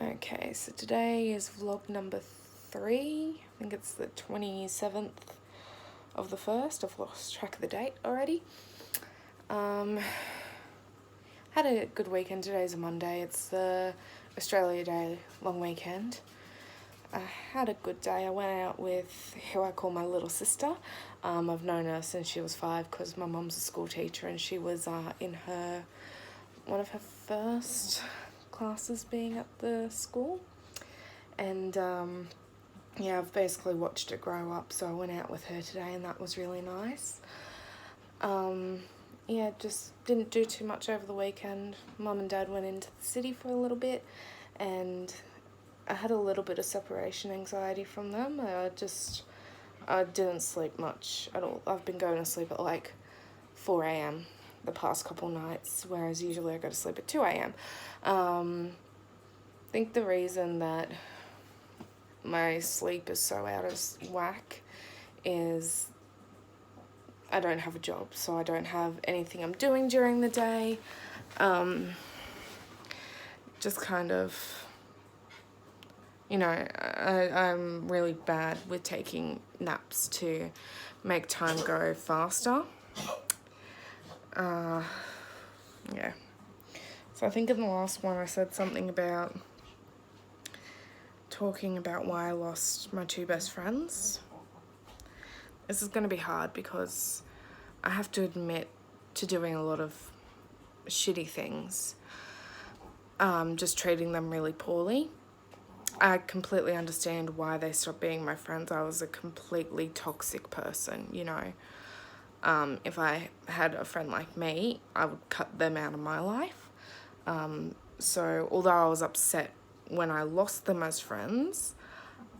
Okay, so today is vlog number 3. I think it's the 27th of the 1st. I've lost track of the date already. Had a good weekend. Today's a Monday. It's the Australia Day long weekend. I had a good day. I went out with who I call my little sister. I've known her since she was 5 because my mum's a school teacher and she was in one of her first classes being at the school. And yeah, I've basically watched her grow up, so I went out with her today and that was really nice. Yeah, just didn't do too much over the weekend. Mum and Dad went into the city for a little bit and I had a little bit of separation anxiety from them. I didn't sleep much at all. I've been going to sleep at like 4 a.m. the past couple nights, whereas usually I go to sleep at 2 a.m. I think the reason that my sleep is so out of whack is I don't have a job, so I don't have anything I'm doing during the day. Just kind of, I'm really bad with taking naps to make time go faster. Yeah. So I think in the last one I said something about talking about why I lost my 2 best friends. This is going to be hard because I have to admit to doing a lot of shitty things, just treating them really poorly. I completely understand why they stopped being my friends. I was a completely toxic person, If I had a friend like me, I would cut them out of my life. So although I was upset when I lost them as friends,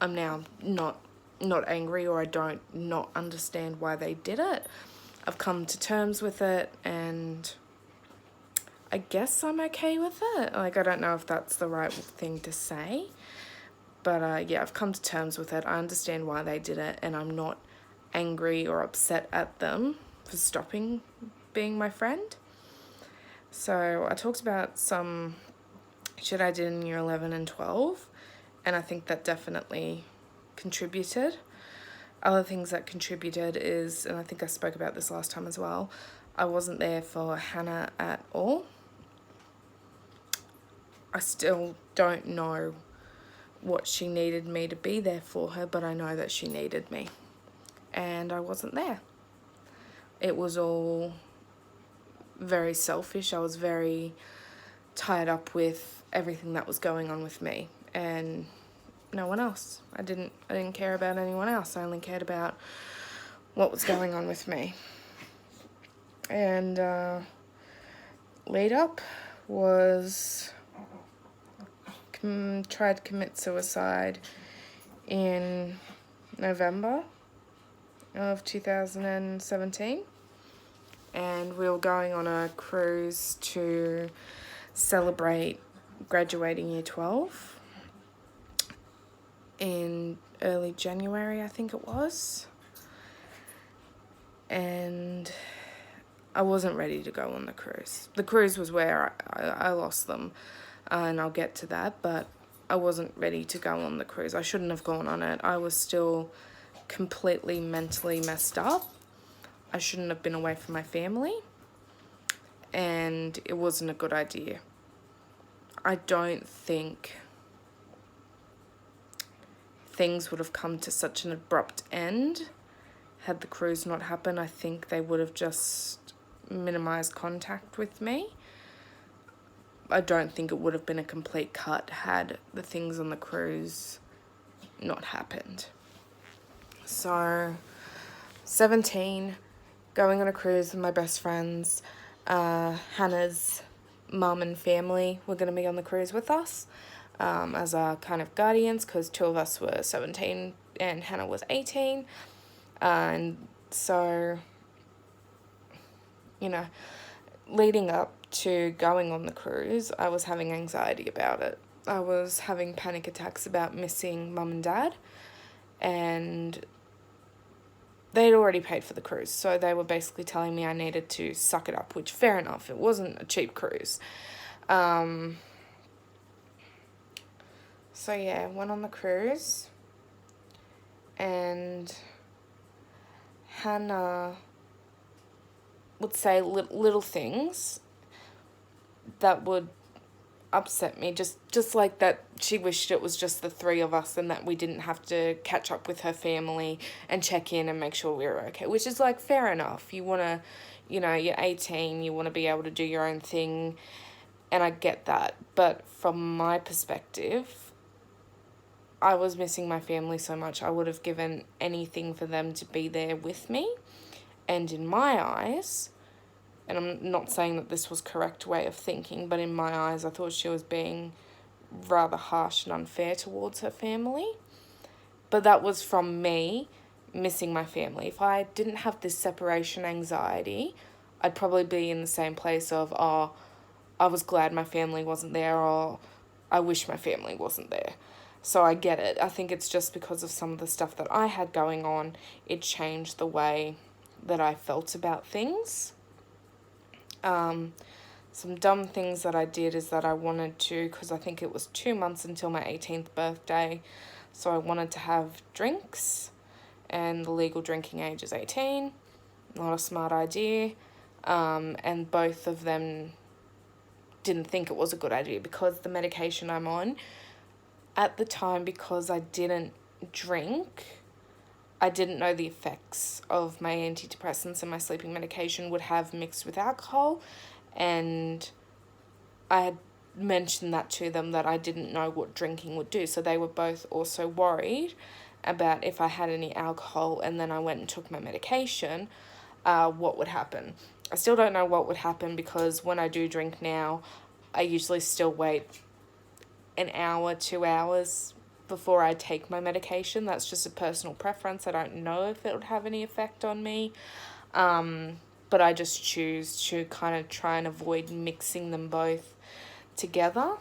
I'm now not angry, or I don't not understand why they did it. I've come to terms with it and I guess I'm okay with it. Like, I don't know if that's the right thing to say, but yeah, I've come to terms with it. I understand why they did it and I'm not angry or upset at them for stopping being my friend. So I talked about some shit I did in year 11 and 12, and I think that definitely contributed. Other things that contributed is, and I think I spoke about this last time as well, I wasn't there for Hannah at all. I still don't know what she needed me to be there for her, but I know that she needed me. And I wasn't there. It was all very selfish. I was very tied up with everything that was going on with me and no one else. I didn't care about anyone else. I only cared about what was going on with me. And lead up was tried to commit suicide in November of 2017, and we were going on a cruise to celebrate graduating year 12 in early January, I think it was, and I wasn't ready to go on the cruise. The cruise was where I lost them, and I'll get to that, but I wasn't ready to go on the cruise. I shouldn't have gone on it. I was still completely mentally messed up. I shouldn't have been away from my family, and it wasn't a good idea. I don't think things would have come to such an abrupt end had the cruise not happened. I think they would have just minimized contact with me. I don't think it would have been a complete cut had the things on the cruise not happened. So, 17, going on a cruise with my best friends. Hannah's mum and family were going to be on the cruise with us as our kind of guardians, because 2 of us were 17 and Hannah was 18. And so, leading up to going on the cruise, I was having anxiety about it. I was having panic attacks about missing mum and dad, and they'd already paid for the cruise, so they were basically telling me I needed to suck it up, which, fair enough, it wasn't a cheap cruise. So yeah, went on the cruise, and Hannah would say little things that would upset me, just like that she wished it was just the three of us and that we didn't have to catch up with her family and check in and make sure we were okay, which is like fair enough. You want to, you're 18, you want to be able to do your own thing, and I get that. But from my perspective, I was missing my family so much. I would have given anything for them to be there with me. And in my eyes, and I'm not saying that this was correct way of thinking, but in my eyes, I thought she was being rather harsh and unfair towards her family. But that was from me missing my family. If I didn't have this separation anxiety, I'd probably be in the same place of, oh, I was glad my family wasn't there, or I wish my family wasn't there. So I get it. I think it's just because of some of the stuff that I had going on, it changed the way that I felt about things. Some dumb things that I did is that I wanted to, because I think it was 2 months until my 18th birthday, so I wanted to have drinks, and the legal drinking age is 18. Not a smart idea. And both of them didn't think it was a good idea because the medication I'm on at the time, because I didn't drink, I didn't know the effects of my antidepressants and my sleeping medication would have mixed with alcohol, and I had mentioned that to them, that I didn't know what drinking would do. So they were both also worried about if I had any alcohol and then I went and took my medication, what would happen. I still don't know what would happen, because when I do drink now, I usually still wait an hour, 2 hours before I take my medication. That's just a personal preference. I don't know if it would have any effect on me. But I just choose to kind of try and avoid mixing them both together.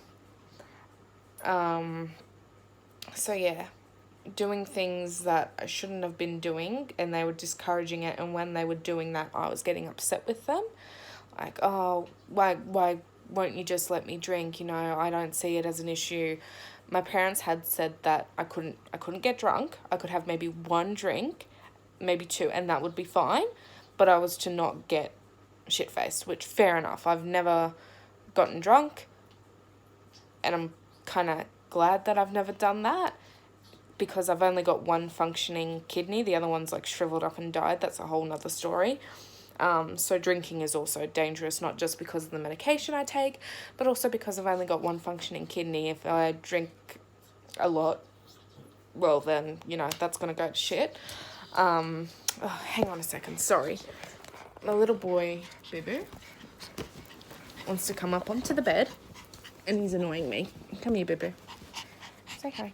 So yeah, doing things that I shouldn't have been doing, and they were discouraging it, and when they were doing that, I was getting upset with them. Like, oh, why won't you just let me drink? I don't see it as an issue. My parents had said that I couldn't get drunk. I could have maybe one drink, maybe two, and that would be fine. But I was to not get shit-faced, which fair enough. I've never gotten drunk, and I'm kind of glad that I've never done that, because I've only got one functioning kidney. The other one's like shriveled up and died. That's a whole nother story. So drinking is also dangerous, not just because of the medication I take, but also because I've only got one functioning kidney. If I drink a lot, well then, that's going to go to shit. Hang on a second, sorry. My little boy, Boo-Boo, wants to come up onto the bed, and he's annoying me. Come here, Boo-Boo. Say hi.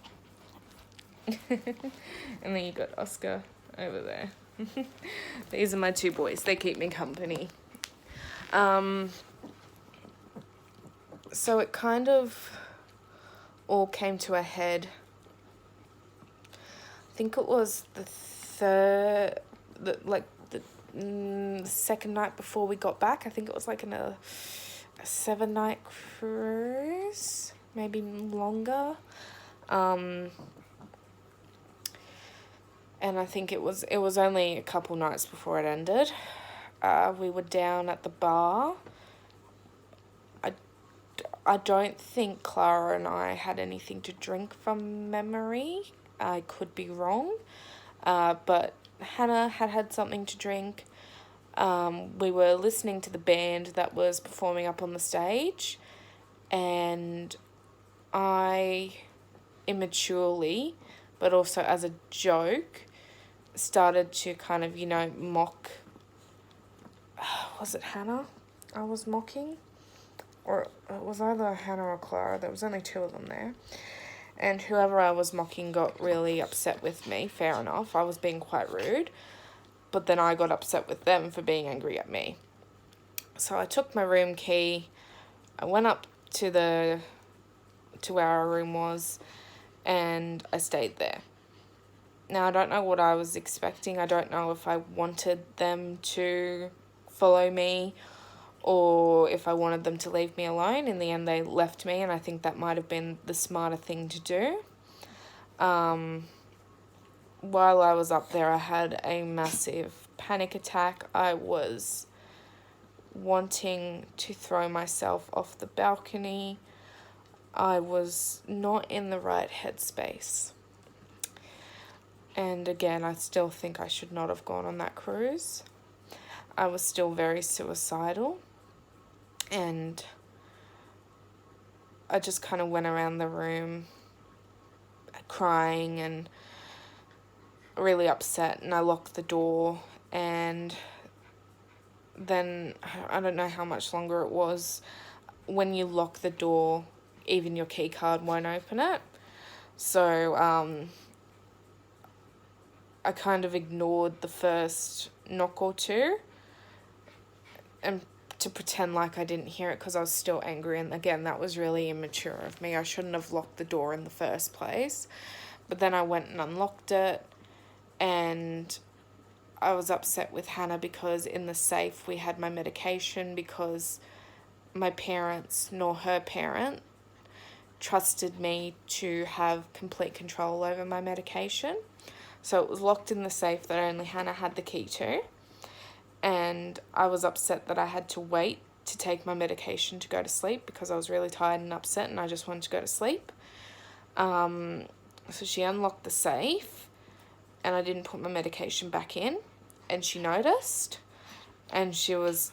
And then you got Oscar over there. These are my two boys. They keep me company. So it kind of all came to a head. I think it was the second night before we got back. I think it was like a 7-night cruise, maybe longer. And I think it was only a couple nights before it ended. We were down at the bar. I don't think Clara and I had anything to drink from memory. I could be wrong. But Hannah had something to drink. We were listening to the band that was performing up on the stage. And I immaturely, but also as a joke, started to kind of, mock. Was it Hannah I was mocking? Or it was either Hannah or Clara. There was only two of them there. And whoever I was mocking got really upset with me. Fair enough. I was being quite rude. But then I got upset with them for being angry at me. So I took my room key. I went up to where our room was, and I stayed there. Now, I don't know what I was expecting. I don't know if I wanted them to follow me, or if I wanted them to leave me alone. In the end, they left me, and I think that might have been the smarter thing to do. While I was up there, I had a massive panic attack. I was wanting to throw myself off the balcony. I was not in the right headspace. And again, I still think I should not have gone on that cruise. I was still very suicidal. And I just kind of went around the room crying and really upset, and I locked the door. And then I don't know how much longer it was. When you lock the door, even your key card won't open it. So I kind of ignored the first knock or two and to pretend like I didn't hear it because I was still angry. And again, that was really immature of me. I shouldn't have locked the door in the first place. But then I went and unlocked it, and I was upset with Hannah because in the safe we had my medication, because my parents nor her parent trusted me to have complete control over my medication. So it was locked in the safe that only Hannah had the key to. And I was upset that I had to wait to take my medication to go to sleep because I was really tired and upset and I just wanted to go to sleep. So she unlocked the safe and I didn't put my medication back in, and she noticed, and she was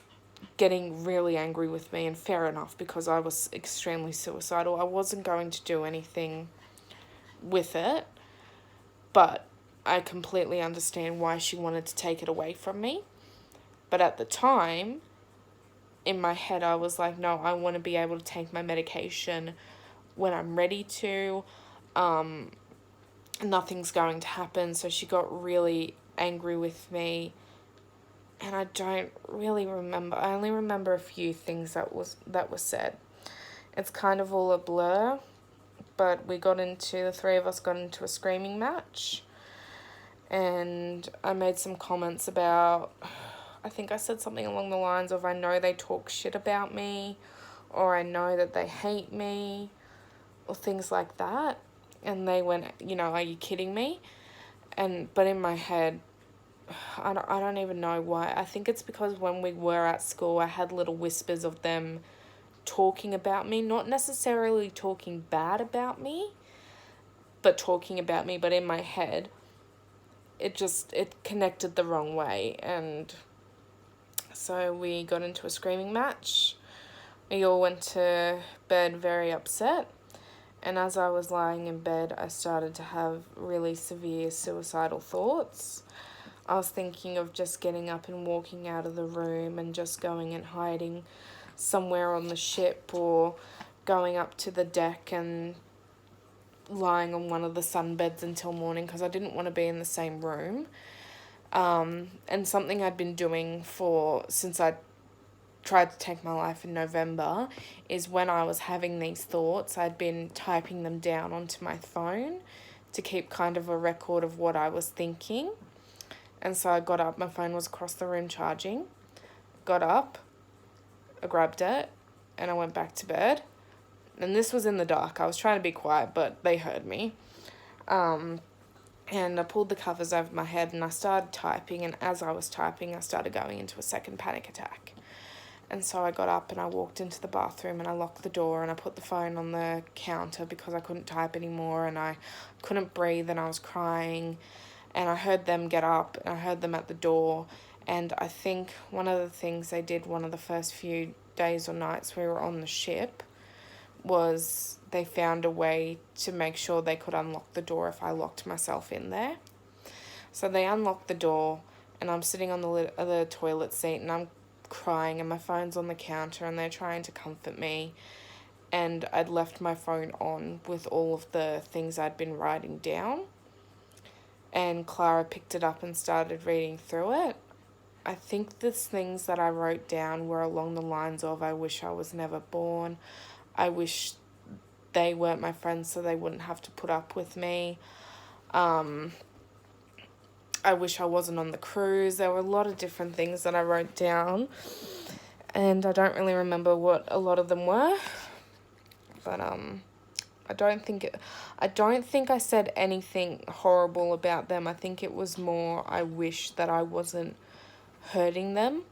getting really angry with me, and fair enough, because I was extremely suicidal. I wasn't going to do anything with it, but I completely understand why she wanted to take it away from me. But at the time, in my head, I was like, no, I want to be able to take my medication when I'm ready to. Nothing's going to happen. So she got really angry with me, and I don't really remember. I only remember a few things that was said. It's kind of all a blur, but the three of us got into a screaming match, and I made some comments about, I think I said something along the lines of, I know they talk shit about me, or I know that they hate me, or things like that. And they went, are you kidding me? But in my head, I don't even know why. I think it's because when we were at school, I had little whispers of them talking about me, not necessarily talking bad about me, but talking about me. But in my head, it connected the wrong way. And so we got into a screaming match. We all went to bed very upset. And as I was lying in bed, I started to have really severe suicidal thoughts. I was thinking of just getting up and walking out of the room and just going and hiding somewhere on the ship, or going up to the deck and lying on one of the sunbeds until morning, because I didn't want to be in the same room. And something I'd been doing since I tried to take my life in November is, when I was having these thoughts, I'd been typing them down onto my phone to keep kind of a record of what I was thinking. And so I got up, my phone was across the room charging, got up, I grabbed it, and I went back to bed. And this was in the dark. I was trying to be quiet, but they heard me. And I pulled the covers over my head and I started typing, and as I was typing, I started going into a second panic attack. And so I got up and I walked into the bathroom and I locked the door and I put the phone on the counter because I couldn't type anymore and I couldn't breathe and I was crying. And I heard them get up and I heard them at the door. And I think one of the things they did one of the first few days or nights we were on the ship was they found a way to make sure they could unlock the door if I locked myself in there. So they unlocked the door and I'm sitting on the toilet seat and I'm crying and my phone's on the counter and they're trying to comfort me. And I'd left my phone on with all of the things I'd been writing down. And Clara picked it up and started reading through it. I think the things that I wrote down were along the lines of, I wish I was never born. I wish they weren't my friends so they wouldn't have to put up with me. I wish I wasn't on the cruise. There were a lot of different things that I wrote down. and I don't really remember what a lot of them were, but I don't think I said anything horrible about them. I think it was more I wish that I wasn't hurting them,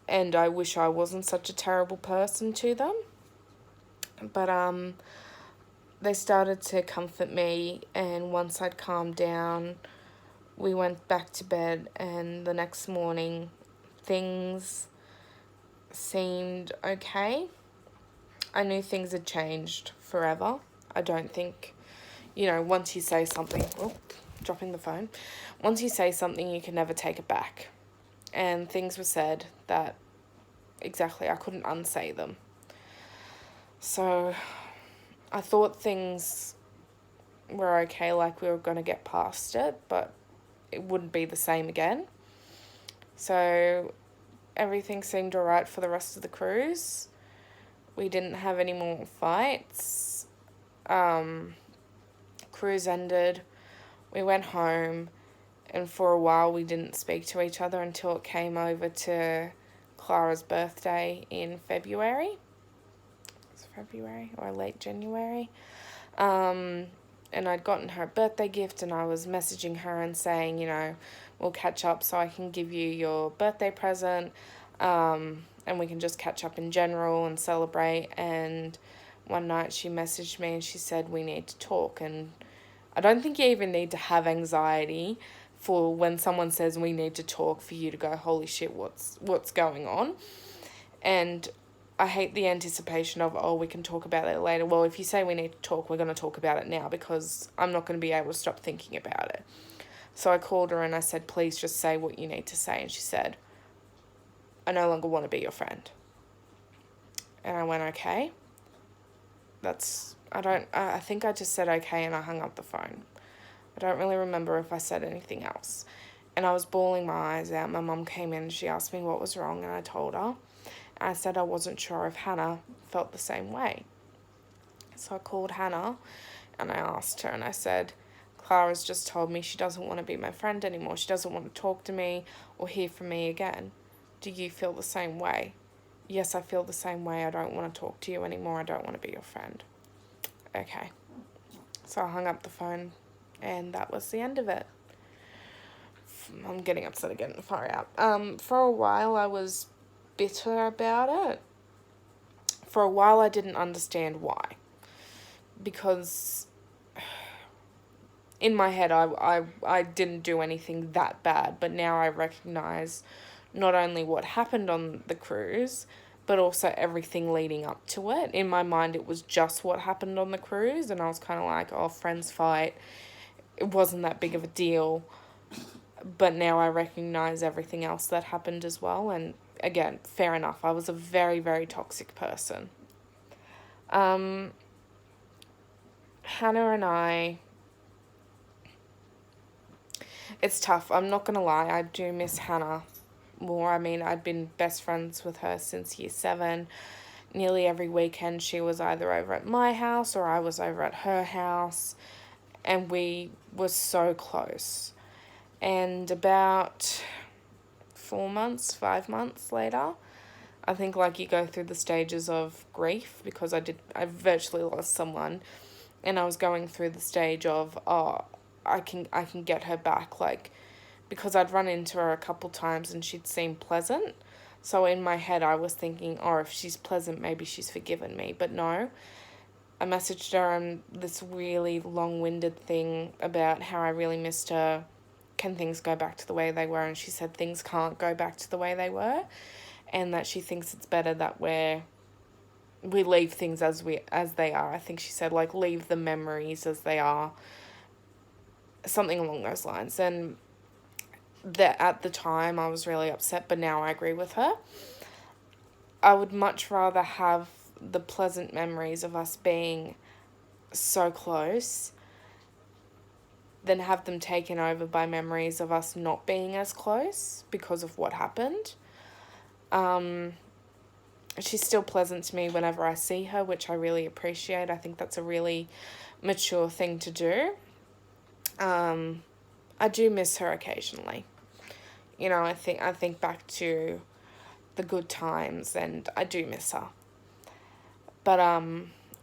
and I wish I wasn't such a terrible person to them. But they started to comfort me, and once I'd calmed down, we went back to bed, and the next morning things seemed okay. I knew things had changed forever. I don't think, once you say something, dropping the phone, once you say something, you can never take it back. And things were said that exactly I couldn't unsay them. So I thought things were okay, like we were going to get past it, but it wouldn't be the same again. So everything seemed alright for the rest of the cruise. We didn't have any more fights. Cruise ended. We went home, and for a while we didn't speak to each other until it came over to Clara's birthday in February. It's February or late January. And I'd gotten her a birthday gift, and I was messaging her and saying, we'll catch up so I can give you your birthday present, and we can just catch up in general and celebrate. And one night she messaged me and she said, we need to talk. And I don't think you even need to have anxiety for when someone says we need to talk for you to go, holy shit, what's going on? And I hate the anticipation of, we can talk about it later. Well, if you say we need to talk, we're going to talk about it now, because I'm not going to be able to stop thinking about it. So I called her and I said, please just say what you need to say. And she said, I no longer want to be your friend. And I went, okay. I think I just said okay, and I hung up the phone. I don't really remember if I said anything else. And I was bawling my eyes out. My mum came in and she asked me what was wrong, and I told her. I said I wasn't sure if Hannah felt the same way. So I called Hannah and I asked her, and I said, Clara's just told me she doesn't want to be my friend anymore. She doesn't want to talk to me or hear from me again. Do you feel the same way? Yes, I feel the same way. I don't want to talk to you anymore. I don't want to be your friend. Okay. So I hung up the phone, and that was the end of it. I'm getting upset again. Far out. For a while I was bitter about it. For a while I didn't understand why. Because in my head I didn't do anything that bad, but now I recognize not only what happened on the cruise, but also everything leading up to it. In my mind, it was just what happened on the cruise, and I was kind of like, friends fight. It wasn't that big of a deal. But now I recognize everything else that happened as well, and again, fair enough. I was a very, very toxic person. Hannah and I... It's tough. I'm not going to lie. I do miss Hannah more. I mean, I'd been best friends with her since year 7. Nearly every weekend she was either over at my house or I was over at her house, and we were so close. And about 5 months later, I think you go through the stages of grief, because I virtually lost someone, and I was going through the stage of, I can get her back, because I'd run into her a couple times and she'd seem pleasant. So in my head I was thinking, if she's pleasant, maybe she's forgiven me. But no, I messaged her on this really long-winded thing about how I really missed her. Can things go back to the way they were? And she said things can't go back to the way they were, and that she thinks it's better that we leave things as they are. I think she said, leave the memories as they are. Something along those lines. And that at the time I was really upset, but now I agree with her. I would much rather have the pleasant memories of us being so close than have them taken over by memories of us not being as close because of what happened. She's still pleasant to me whenever I see her, which I really appreciate. I think that's a really mature thing to do. I do miss her occasionally. You know, I think back to the good times, and I do miss her. But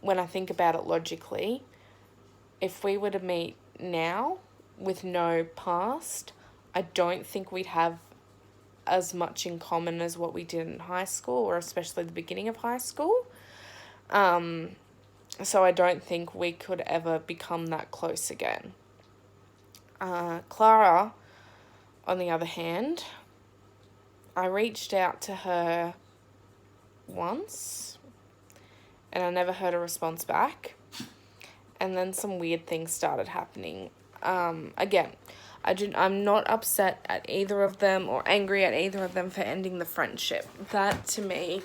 when I think about it logically, if we were to meet now with no past, I don't think we'd have as much in common as what we did in high school, or especially the beginning of high school. So I don't think we could ever become that close again. Clara, on the other hand, I reached out to her once and I never heard a response back. And then some weird things started happening. Again, I'm not upset at either of them or angry at either of them for ending the friendship. That, to me,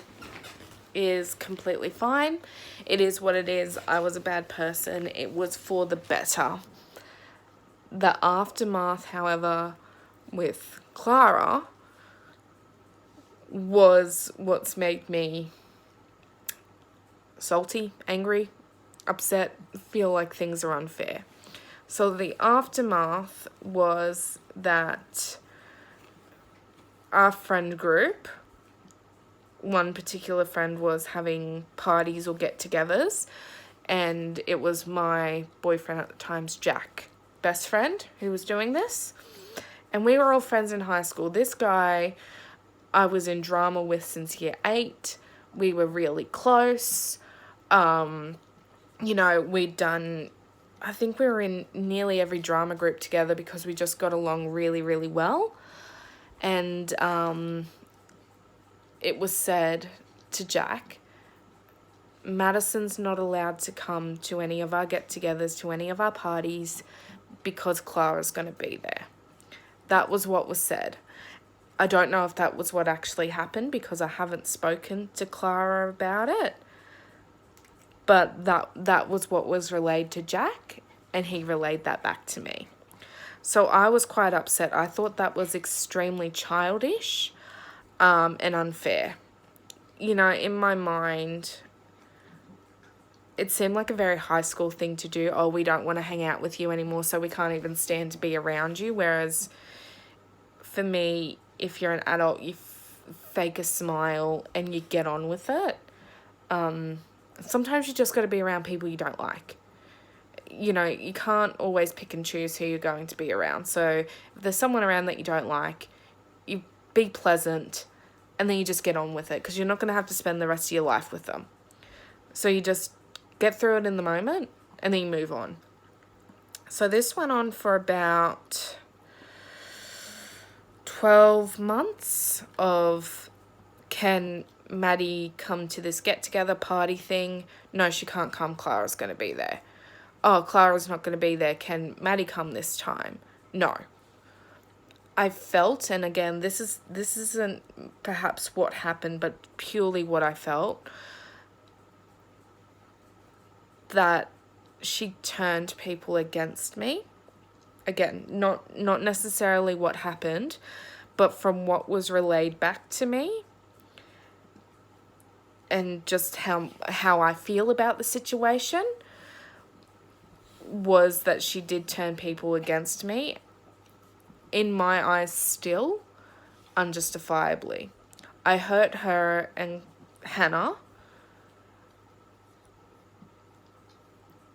is completely fine. It is what it is. I was a bad person. It was for the better. The aftermath, however, with Clara was what's made me salty, angry, upset, feel like things are unfair. So the aftermath was that our friend group, one particular friend was having parties or get-togethers, and it was my boyfriend at the time's Jack, best friend, who was doing this. And we were all friends in high school. This guy I was in drama with since year 8. We were really close. You know, I think we were in nearly every drama group together because we just got along really, really well. And it was said to Jack, Madison's not allowed to come to any of our get-togethers, to any of our parties, because Clara's going to be there. That was what was said. I don't know if that was what actually happened because I haven't spoken to Clara about it. But that was what was relayed to Jack, and he relayed that back to me. So I was quite upset. I thought that was extremely childish and unfair. You know, in my mind, it seemed like a very high school thing to do. Oh, we don't want to hang out with you anymore, so we can't even stand to be around you. Whereas for me, if you're an adult, you fake a smile and you get on with it. Sometimes you just got to be around people you don't like. You know, you can't always pick and choose who you're going to be around. So if there's someone around that you don't like, you be pleasant and then you just get on with it because you're not going to have to spend the rest of your life with them. So you just get through it in the moment and then you move on. So this went on for about 12 months of, can Maddie come to this get-together party thing? No, she can't come. Clara's going to be there. Oh, Clara's not going to be there. Can Maddie come this time? No. I felt, and again, this isn't perhaps what happened, but purely what I felt, that she turned people against me. Again, not necessarily what happened, but from what was relayed back to me, and just how I feel about the situation, was that she did turn people against me, in my eyes still, unjustifiably. I hurt her and Hannah,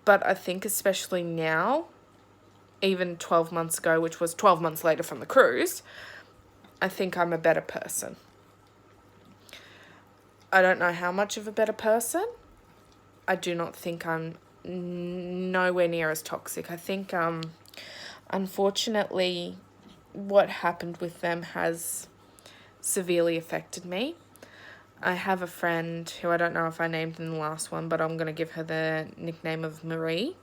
but I think especially now, even 12 months ago, which was 12 months later from the cruise, I think I'm a better person. I don't know how much of a better person. I do not think I'm nowhere near as toxic. I think, unfortunately, what happened with them has severely affected me. I have a friend who I don't know if I named in the last one, but I'm going to give her the nickname of Marie,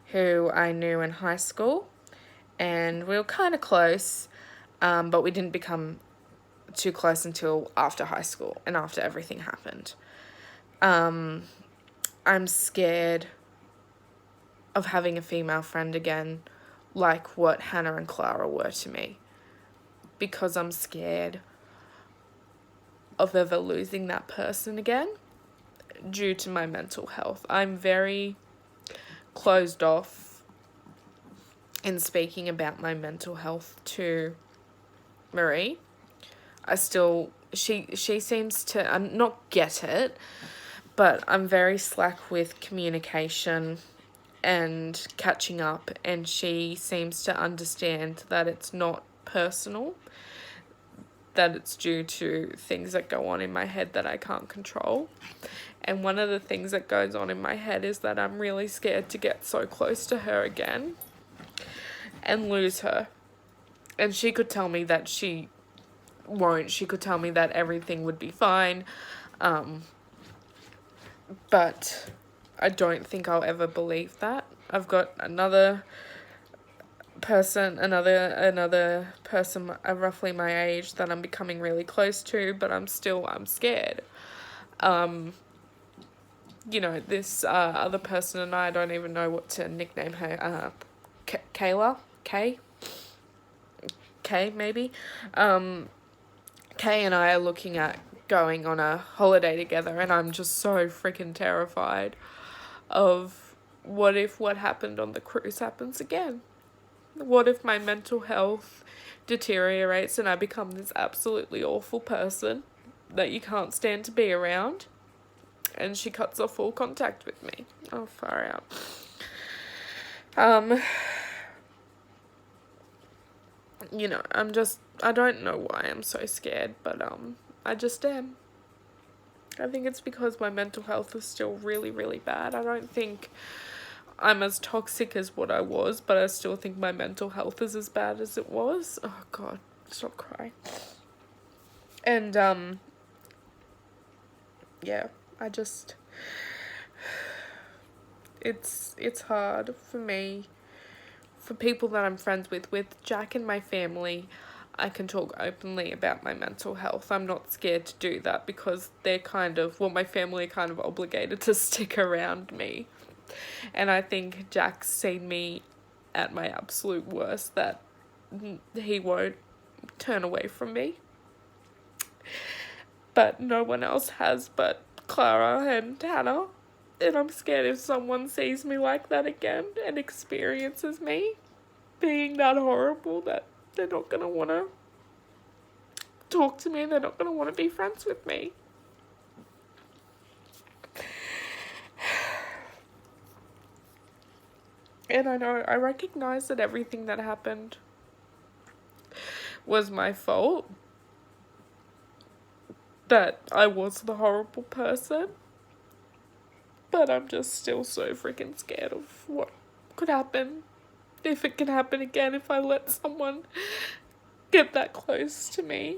who I knew in high school, and we were kind of close, but we didn't become too close until after high school and after everything happened. I'm scared of having a female friend again, like what Hannah and Clara were to me, because I'm scared of ever losing that person again due to my mental health. I'm very closed off in speaking about my mental health to Marie. She seems to not get it, but I'm very slack with communication and catching up, and she seems to understand that it's not personal, that it's due to things that go on in my head that I can't control. And one of the things that goes on in my head is that I'm really scared to get so close to her again and lose her. And she could tell me that she won't. She could tell me that everything would be fine. But I don't think I'll ever believe that. I've got another person roughly my age that I'm becoming really close to, but I'm scared. You know, this other person and I don't even know what to nickname her. Kayla? Kay maybe. Kay and I are looking at going on a holiday together, and I'm just so freaking terrified of what if what happened on the cruise happens again? What if my mental health deteriorates and I become this absolutely awful person that you can't stand to be around, and she cuts off all contact with me? Oh, far out. You know, I don't know why I'm so scared, but I just am. I think it's because my mental health is still really, really bad. I don't think I'm as toxic as what I was, but I still think my mental health is as bad as it was. Oh God, stop crying. And yeah, it's hard for me, for people that I'm friends with Jack and my family. I can talk openly about my mental health. I'm not scared to do that because they're my family are kind of obligated to stick around me. And I think Jack's seen me at my absolute worst, that he won't turn away from me. But no one else has but Clara and Hannah. And I'm scared if someone sees me like that again and experiences me being that horrible, that they're not going to want to talk to me. They're not going to want to be friends with me. And I recognize that everything that happened was my fault. That I was the horrible person. But I'm just still so freaking scared of what could happen. If it can happen again, if I let someone get that close to me.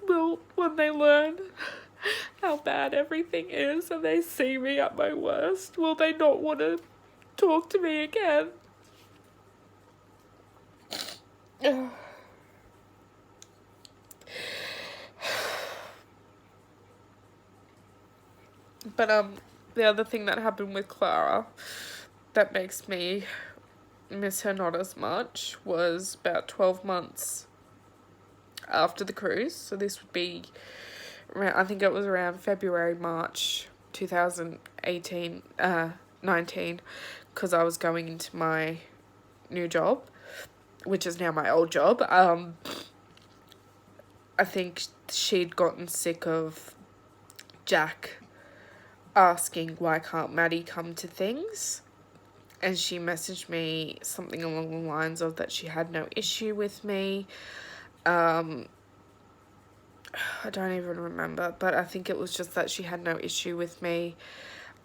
Will, when they learn how bad everything is and they see me at my worst, will they not want to talk to me again? But the other thing that happened with Clara that makes me miss her not as much was about 12 months after the cruise. So this would be around, I think it was around February, March 2018, 19, because I was going into my new job, which is now my old job. I think she'd gotten sick of Jack asking why can't Maddie come to things, and she messaged me something along the lines of that she had no issue with me. I don't even remember, but I think it was just that she had no issue with me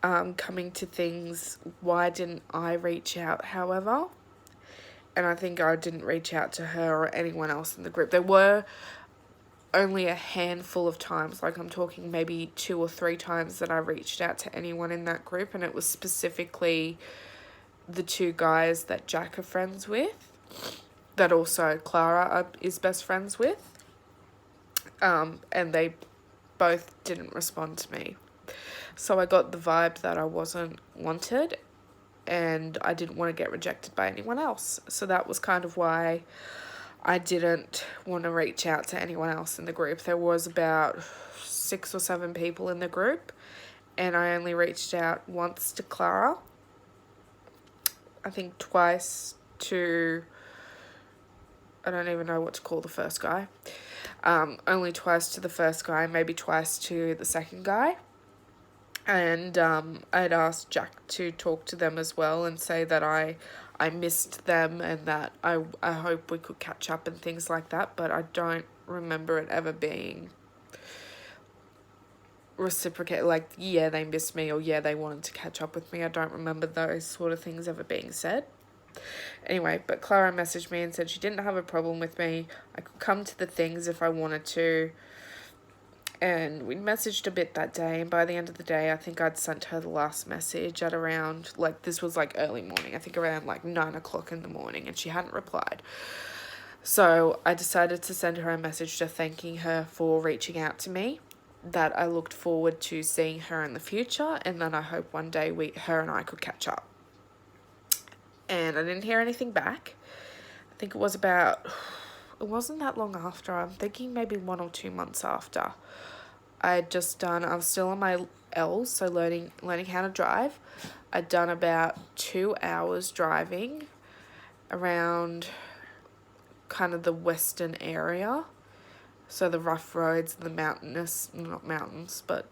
coming to things. Why didn't I reach out, however? And I think I didn't reach out to her or anyone else in the group. There were only a handful of times, like I'm talking maybe 2 or 3 times, that I reached out to anyone in that group, and it was specifically the 2 guys that Jack are friends with, that also Clara is best friends with, and they both didn't respond to me. So I got the vibe that I wasn't wanted, and I didn't want to get rejected by anyone else. So that was kind of why I didn't want to reach out to anyone else in the group. There was about 6 or 7 people in the group, and I only reached out once to Clara. I think twice to I don't even know what to call the first guy. Only twice to the first guy, maybe twice to the second guy. And I'd asked Jack to talk to them as well and say that I missed them and that I hope we could catch up and things like that, but I don't remember it ever being reciprocate, like, yeah, they missed me, or yeah, they wanted to catch up with me. I don't remember those sort of things ever being said. Anyway, but Clara messaged me and said she didn't have a problem with me. I could come to the things if I wanted to. And we messaged a bit that day, and by the end of the day, I think I'd sent her the last message at around, like, this was like early morning, I think around like 9 o'clock in the morning, and she hadn't replied. So I decided to send her a message just thanking her for reaching out to me, that I looked forward to seeing her in the future, and that I hope one day her and I could catch up. And I didn't hear anything back. I think it wasn't that long after. I'm thinking maybe 1 or 2 months after. I was still on my L's, so learning how to drive. I'd done about 2 hours driving around kind of the western area. So the rough roads, the mountainous, not mountains, but